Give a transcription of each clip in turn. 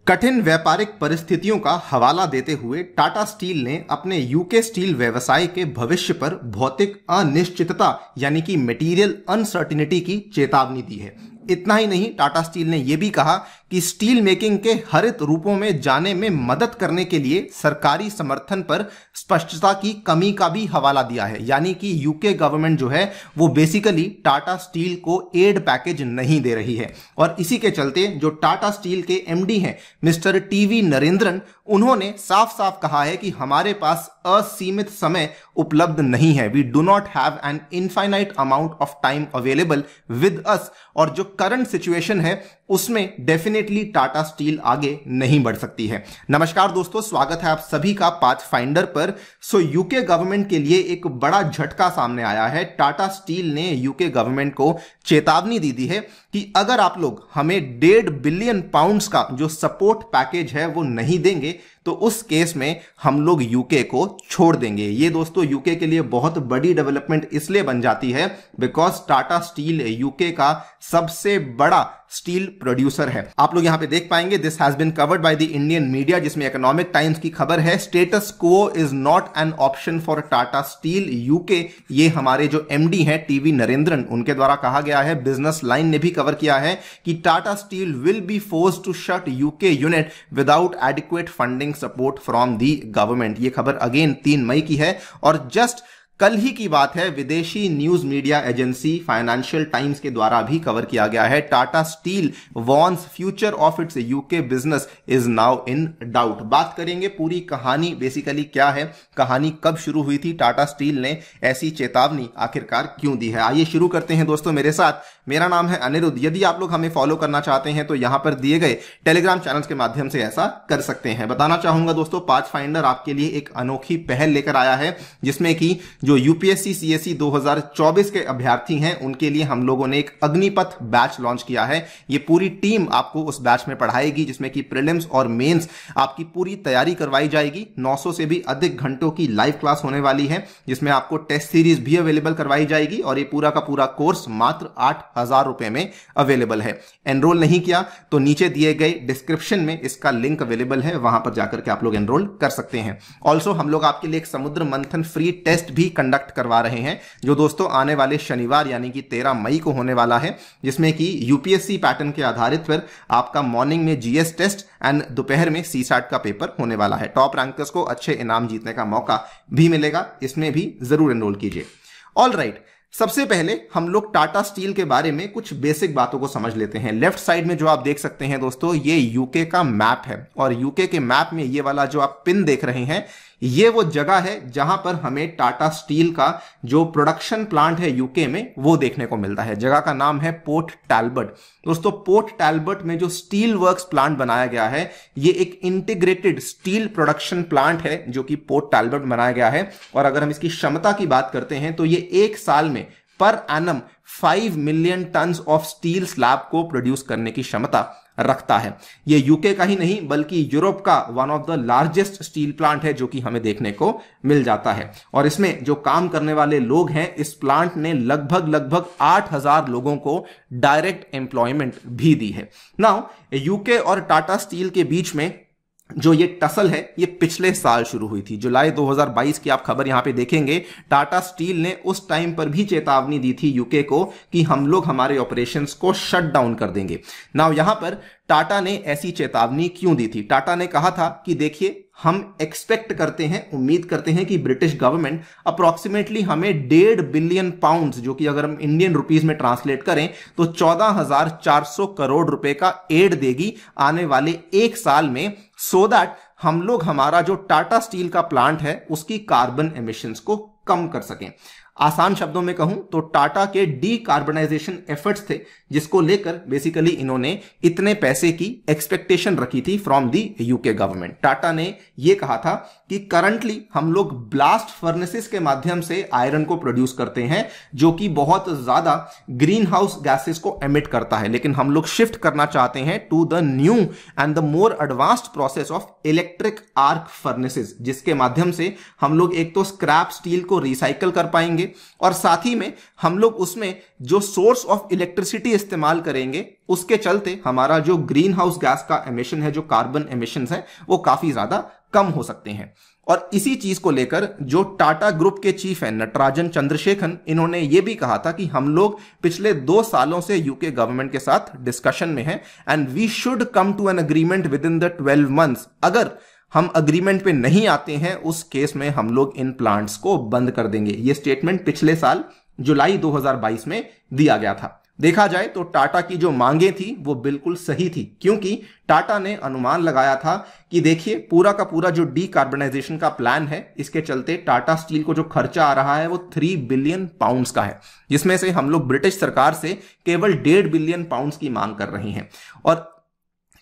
कठिन व्यापारिक परिस्थितियों का हवाला देते हुए टाटा स्टील ने अपने यूके स्टील व्यवसाय के भविष्य पर भौतिक अनिश्चितता यानी कि मटेरियल अनसर्टिनिटी की चेतावनी दी है। इतना ही नहीं, टाटा स्टील ने यह भी कहा कि स्टील मेकिंग के हरित रूपों में जाने में मदद करने के लिए सरकारी समर्थन पर स्पष्टता की कमी का भी हवाला दिया है। यानी कि यूके गवर्नमेंट जो है वो बेसिकली टाटा स्टील को एड पैकेज नहीं दे रही है। और इसी के चलते जो टाटा स्टील के एमडी हैं मिस्टर टीवी नरेंद्रन, उन्होंने साफ साफ कहा है कि हमारे पास असीमित समय उपलब्ध नहीं है। We do not have an infinite amount of time available with us. और जो करंट सिचुएशन है उसमें डेफिनेटली टाटा स्टील आगे नहीं बढ़ सकती है। नमस्कार दोस्तों, स्वागत है आप सभी का पाथफाइंडर पर। यूके गवर्नमेंट के लिए एक बड़ा झटका सामने आया है। टाटा स्टील ने यूके गवर्नमेंट को चेतावनी दी है कि अगर आप लोग हमें 1.5 बिलियन पाउंड्स का जो सपोर्ट पैकेज है वो नहीं देंगे तो उस केस में हम लोग यूके को छोड़ देंगे। ये दोस्तों यूके के लिए बहुत बड़ी डेवलपमेंट इसलिए बन जाती है बिकॉज टाटा स्टील यूके का सबसे बड़ा स्टील प्रोड्यूसर है। आप लोग यहां पे देख पाएंगे, this has been covered by the Indian media, जिसमें इकोनॉमिक टाइम्स की खबर है, status quo is not an option for Tata Steel UK. ये हमारे जो एमडी हैं टीवी नरेंद्रन, उनके द्वारा कहा गया है। बिजनेस लाइन ने भी कवर किया है कि Tata Steel will be forced to shut UK unit without adequate funding support from the government. ये खबर अगेन 3 मई की है और जस्ट कल ही की बात है। विदेशी news media agency Financial Times के द्वारा भी कवर किया गया है। Tata Steel warns future of its UK business is now in doubt. बात करेंगे पूरी कहानी बेसिकली क्या है, कहानी कब शुरू हुई थी, टाटा स्टील ने ऐसी चेतावनी आखिरकार क्यों दी है। आइए शुरू करते हैं दोस्तों मेरे साथ। मेरा नाम है अनिरुद्ध। यदि आप लोग हमें फॉलो करना चाहते हैं तो यहां पर दिए गए टेलीग्राम चैनल्स के माध्यम से ऐसा कर सकते हैं। बताना चाहूंगा दोस्तों, पाथफाइंडर आपके लिए एक अनोखी पहल लेकर आया है जिसमें कि जो यूपीएससी सीएससी 2024 के अभ्यर्थी हैं उनके लिए हम लोगों ने एक अग्निपथ बैच लॉन्च किया है। ये पूरी टीम आपको उस बैच में पढ़ाएगी जिसमें कि प्रीलिम्स और मेंस आपकी पूरी तैयारी करवाई जाएगी। 900 से भी अधिक घंटों की लाइव क्लास होने वाली है जिसमें आपको टेस्ट सीरीज भी अवेलेबल करवाई जाएगी और ये पूरा का पूरा कोर्स मात्र 8,000 रुपए में अवेलेबल है। एनरोल नहीं किया तो नीचे दिए गए डिस्क्रिप्शन में इसका लिंक अवेलेबल है, वहां पर जाकर के आप लोग एनरोल कर सकते हैं। ऑल्सो हम लोग आपके लिए एक समुद्र मंथन फ्री टेस्ट भी कंडक्ट करवा रहे हैं जो दोस्तों आने वाले शनिवार यानी कि 13 मई को होने वाला है, जिसमें कि यूपीएससी पैटर्न के आधारित पर आपका मॉर्निंग में जीएस टेस्ट एंड दोपहर में सीसैट का पेपर होने वाला है। टॉप रैंकर्स को अच्छे इनाम जीतने का मौका भी मिलेगा, इसमें भी जरूर एनरोल कीजिए। ऑल राइट, सबसे पहले हम लोग टाटा स्टील के बारे में कुछ बेसिक बातों को समझ लेते हैं। लेफ्ट साइड में जो आप देख सकते हैं दोस्तों, ये यूके का मैप है और यूके के मैप में ये वाला जो आप पिन देख रहे हैं ये वो जगह है जहां पर हमें टाटा स्टील का जो प्रोडक्शन प्लांट है यूके में वो देखने को मिलता है। जगह का नाम है पोर्ट टैलबर्ट। दोस्तों पोर्ट टैलबर्ट में जो स्टील वर्क्स प्लांट बनाया गया है ये एक इंटीग्रेटेड स्टील प्रोडक्शन प्लांट है जो कि पोर्ट टैलबर्ट में बनाया गया है। और अगर हम इसकी क्षमता की बात करते हैं तो ये एक साल में per annum 5 million tonne of steel slab को प्रोड्यूस करने की क्षमता रखता है। ये यूके का ही नहीं बल्कि यूरोप का one of the largest steel plant है जो कि हमें देखने को मिल जाता है। और इसमें जो काम करने वाले लोग हैं, इस प्लांट ने लगभग 8,000 लोगों को डायरेक्ट एम्प्लॉयमेंट भी दी है। नाउ यूके और टाटा स्टील के बीच में जो ये टसल है ये पिछले साल शुरू हुई थी। जुलाई 2022 की आप खबर यहां पे देखेंगे। टाटा स्टील ने उस टाइम पर भी चेतावनी दी थी यूके को कि हम लोग हमारे ऑपरेशंस को शट डाउन कर देंगे। नाउ यहां पर टाटा ने ऐसी चेतावनी क्यों दी थी? टाटा ने कहा था कि देखिए हम एक्सपेक्ट करते हैं, उम्मीद करते हैं कि ब्रिटिश गवर्नमेंट अप्रोक्सीमेटली हमें 1.5 बिलियन पाउंड्स, जो कि अगर हम इंडियन रुपीस में ट्रांसलेट करें तो 14,400 करोड़ रुपए का एड देगी आने वाले एक साल में, सो दैट हम लोग हमारा जो टाटा स्टील का प्लांट है उसकी कार्बन एमिशंस को कम कर सकें। आसान शब्दों में कहूं तो टाटा के डीकार्बनाइजेशन एफर्ट्स थे जिसको लेकर बेसिकली इन्होंने इतने पैसे की एक्सपेक्टेशन रखी थी from the UK government. Tata ने यह कहा था कि करंटली हम लोग ब्लास्ट फर्नेसेस के माध्यम से आयरन को प्रोड्यूस करते हैं जो कि बहुत ज्यादा ग्रीन हाउस गैसेस को एमिट करता है, लेकिन हम लोग शिफ्ट करना चाहते हैं to the new and the more advanced process of electric arc furnaces, जिसके माध्यम से हम लोग एक तो स्क्रैप स्टील को रिसाइकल कर पाएंगे करेंगे और साथ ही में हम लोग उसमें जो सोर्स ऑफ इलेक्ट्रिसिटी इस्तेमाल करेंगे उसके चलते हमारा जो ग्रीन हाउस गैस का एमिशन है, जो कार्बन एमिशंस है, वो काफी ज्यादा कम हो सकते हैं। और इसी चीज को लेकर जो टाटा ग्रुप के चीफ है नटराजन चंद्रशेखरन, इन्होंने ये भी कहा था कि हम लोग पिछले 2 सालों से यूके गवर्नमेंट के साथ डिस्कशन में हैं and we should come to an agreement within the 12 months. अगर हम अग्रीमेंट पे नहीं आते हैं उस केस में हम लोग इन प्लांट्स को बंद कर देंगे। ये स्टेटमेंट पिछले साल जुलाई 2022 में दिया गया था। देखा जाए तो टाटा की जो मांगे थी वो बिल्कुल सही थी, क्योंकि टाटा ने अनुमान लगाया था कि देखिए पूरा का पूरा जो डीकार्बनाइजेशन का प्लान है, इसके चलते टाटा स्टील को जो खर्चा आ रहा है वो 3 बिलियन पाउंड्स का है, जिसमें से हम लोग ब्रिटिश सरकार से केवल 1.5 बिलियन पाउंड्स की मांग कर रहे हैं। और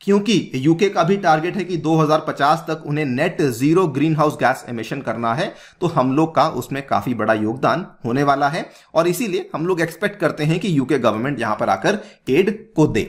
क्योंकि यूके का भी टारगेट है कि 2050 तक उन्हें net zero green house gas emission करना है, तो हम लोग का उसमें काफी बड़ा योगदान होने वाला है और इसीलिए हम लोग एक्सपेक्ट करते हैं कि यूके गवर्नमेंट यहां पर आकर एड को दे।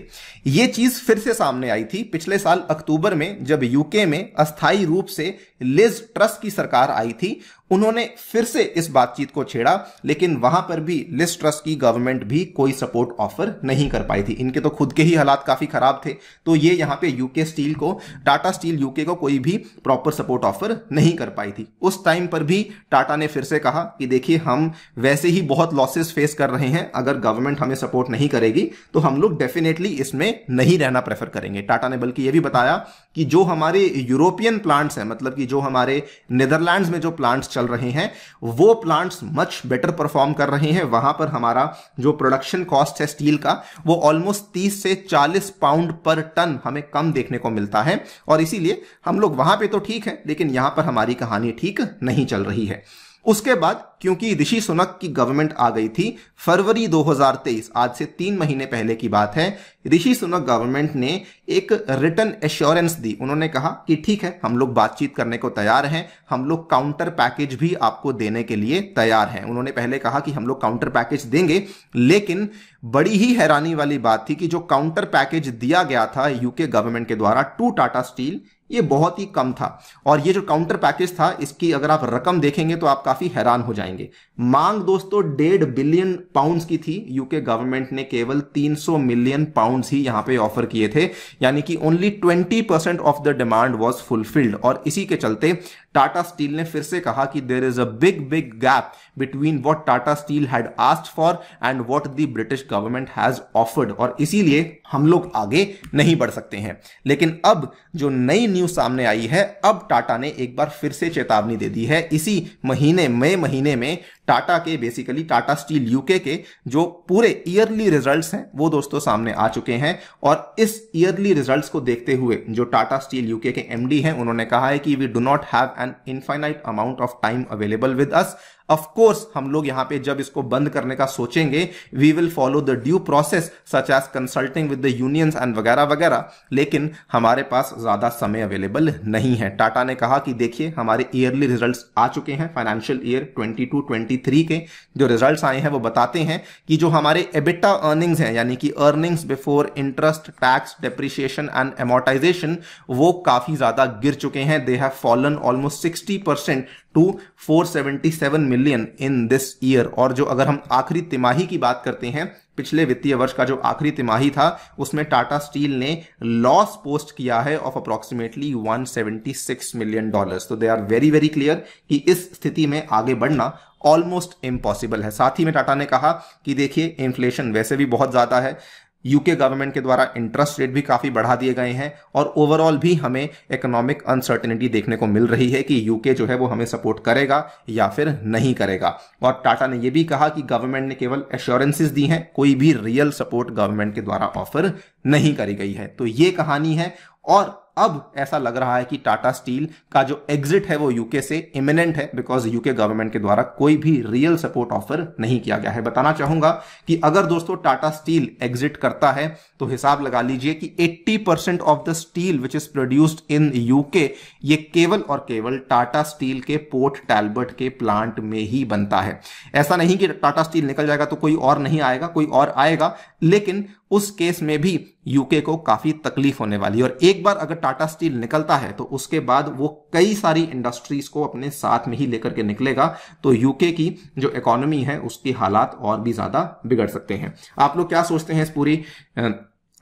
ये चीज फिर से सामने आई थी पिछले साल अक्टूबर में, जब यूके में अस्थायी रूप से लिज ट्रस की सरकार आई थी। उन्होंने फिर से इस बातचीत को छेड़ा, लेकिन वहां पर भी लिज ट्रस की गवर्नमेंट भी कोई सपोर्ट ऑफर नहीं कर पाई थी। इनके तो खुद के ही हालात काफी खराब थे, तो ये यहां पे यूके स्टील को, टाटा स्टील यूके को कोई भी प्रॉपर सपोर्ट ऑफर नहीं कर पाई थी। उस टाइम पर भी टाटा ने फिर से कहा कि देखिए हम वैसे ही बहुत लॉसेस फेस कर रहे हैं, अगर गवर्नमेंट हमें सपोर्ट नहीं करेगी तो हम लोग डेफिनेटली इसमें नहीं रहना प्रेफर करेंगे। टाटा ने बल्कि यह भी बताया कि जो हमारे यूरोपियन प्लांट्स हैं, मतलब कि जो हमारे नीदरलैंड्स में जो प्लांट्स चल रहे हैं, वो प्लांट्स मच बेटर परफॉर्म कर रहे हैं। वहां पर हमारा जो प्रोडक्शन कॉस्ट है स्टील का, वो ऑलमोस्ट 30 से 40 पाउंड पर टन हमें कम देखने को मिलता है और इसीलिए हम लोग वहां पे तो ठीक है, लेकिन यहां पर हमारी कहानी ठीक नहीं चल रही है। उसके बाद क्योंकि ऋषि सुनक की गवर्नमेंट आ गई थी फरवरी 2023, आज से 3 महीने पहले की बात है, ऋषि सुनक गवर्नमेंट ने एक रिटन एश्योरेंस दी। उन्होंने कहा कि ठीक है हम लोग बातचीत करने को तैयार हैं, हम लोग काउंटर पैकेज भी आपको देने के लिए तैयार हैं। उन्होंने पहले कहा कि हम लोग काउंटर पैकेज देंगे, लेकिन बड़ी ही हैरानी वाली बात थी कि जो काउंटर पैकेज दिया गया था यूके गवर्नमेंट के द्वारा टू टाटा स्टील, ये बहुत ही कम था। और ये जो काउंटर पैकेज था, इसकी अगर आप रकम देखेंगे तो आप काफी हैरान हो जाएंगे। मांग दोस्तों 1.5 बिलियन पाउंड्स की थी, यूके गवर्नमेंट ने केवल 300 मिलियन पाउंड्स ही यहां पे ऑफर किए थे, यानी कि only 20% of the demand was fulfilled. और इसी के चलते टाटा स्टील ने फिर से कहा कि there is a big gap between what Tata Steel had asked for and what the British government has offered, और इसीलिए हम लोग आगे नहीं बढ़ सकते हैं। लेकिन अब जो नई न्यूज सामने आई है, अब टाटा ने एक बार फिर से चेतावनी दे दी है। इसी महीने मई महीने में टाटा के, बेसिकली टाटा स्टील यूके के जो पूरे ईयरली रिजल्ट्स हैं वो दोस्तों सामने आ चुके हैं। और इस ईयरली रिजल्ट्स को देखते हुए जो टाटा स्टील यूके के एमडी हैं, उन्होंने कहा है कि we do not have an infinite amount of time available with us. Of course हम लोग यहां पे जब इसको बंद करने का सोचेंगे, we will follow the due process such as consulting with the unions and वगैरह वगैरह, लेकिन हमारे पास ज्यादा समय अवेलेबल नहीं है। टाटा ने कहा कि देखिए हमारे ईयरली रिजल्ट्स आ चुके हैं, फाइनेंशियल ईयर 22-23 के जो रिजल्ट्स आए हैं वो बताते हैं कि जो हमारे एबिटा अर्निंग्स हैं, यानी कि earnings before interest, tax, depreciation and amortisation, वो काफी ज्यादा गिर चुके हैं। They have fallen almost 60% to 477 million in this year. और जो अगर हम आखिरी तिमाही की बात करते हैं, पिछले वित्तीय वर्ष का जो आखिरी तिमाही था, उसमें टाटा स्टील ने लॉस पोस्ट किया है ऑफ अप्रोक्सीमेटली $176 मिलियन। तो दे आर वेरी क्लियर कि इस स्थिति में आगे बढ़ना ऑलमोस्ट इम्पॉसिबल है। साथ ही में टाटा ने कहा कि देखिए इन्फ्लेशन वैसे भी बहुत ज्यादा है, यूके गवर्नमेंट के द्वारा इंटरेस्ट रेट भी काफी बढ़ा दिए गए हैं और ओवरऑल भी हमें इकोनॉमिक अनसर्टेनिटी देखने को मिल रही है कि यूके जो है वो हमें सपोर्ट करेगा या फिर नहीं करेगा। और टाटा ने यह भी कहा कि गवर्नमेंट ने केवल एश्योरेंसेस दी हैं, कोई भी रियल सपोर्ट गवर्नमेंट के द्वारा ऑफर नहीं करी गई है। तो ये कहानी है और अब ऐसा लग रहा है कि टाटा स्टील का जो एग्जिट है वो यूके से इमिनेंट है, बिकॉज यूके गवर्नमेंट के द्वारा कोई भी रियल सपोर्ट ऑफर नहीं किया गया है। बताना चाहूंगा कि अगर दोस्तों टाटा स्टील एग्जिट करता है तो हिसाब लगा लीजिए कि 80% of the steel which is produced in UK, ये केवल और केवल टाटा स्टील के पोर्ट टैलबर्ट के प्लांट में ही बनता है। ऐसा नहीं कि टाटा स्टील निकल जाएगा तो कोई और नहीं आएगा, कोई और आएगा, लेकिन उस केस में भी यूके को काफी तकलीफ होने वाली है। और एक बार अगर टाटा स्टील निकलता है तो उसके बाद वो कई सारी इंडस्ट्रीज को अपने साथ में ही लेकर के निकलेगा, तो यूके की जो इकोनॉमी है उसकी हालात और भी ज्यादा बिगड़ सकते हैं। आप लोग क्या सोचते हैं इस पूरी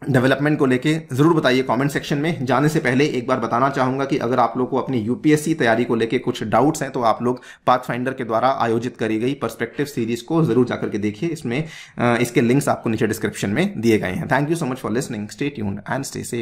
डेवलपमेंट को लेके, जरूर बताइए कमेंट सेक्शन में। जाने से पहले एक बार बताना चाहूंगा कि अगर आप लोग को अपनी यूपीएससी तैयारी को लेके कुछ डाउट्स हैं तो आप लोग पाथफाइंडर के द्वारा आयोजित करी गई पर्सपेक्टिव सीरीज को जरूर जाकर के देखिए। इसमें इसके लिंक्स आपको नीचे डिस्क्रिप्शन में दिए गए हैं। Thank you so much for listening, stay tuned and stay safe.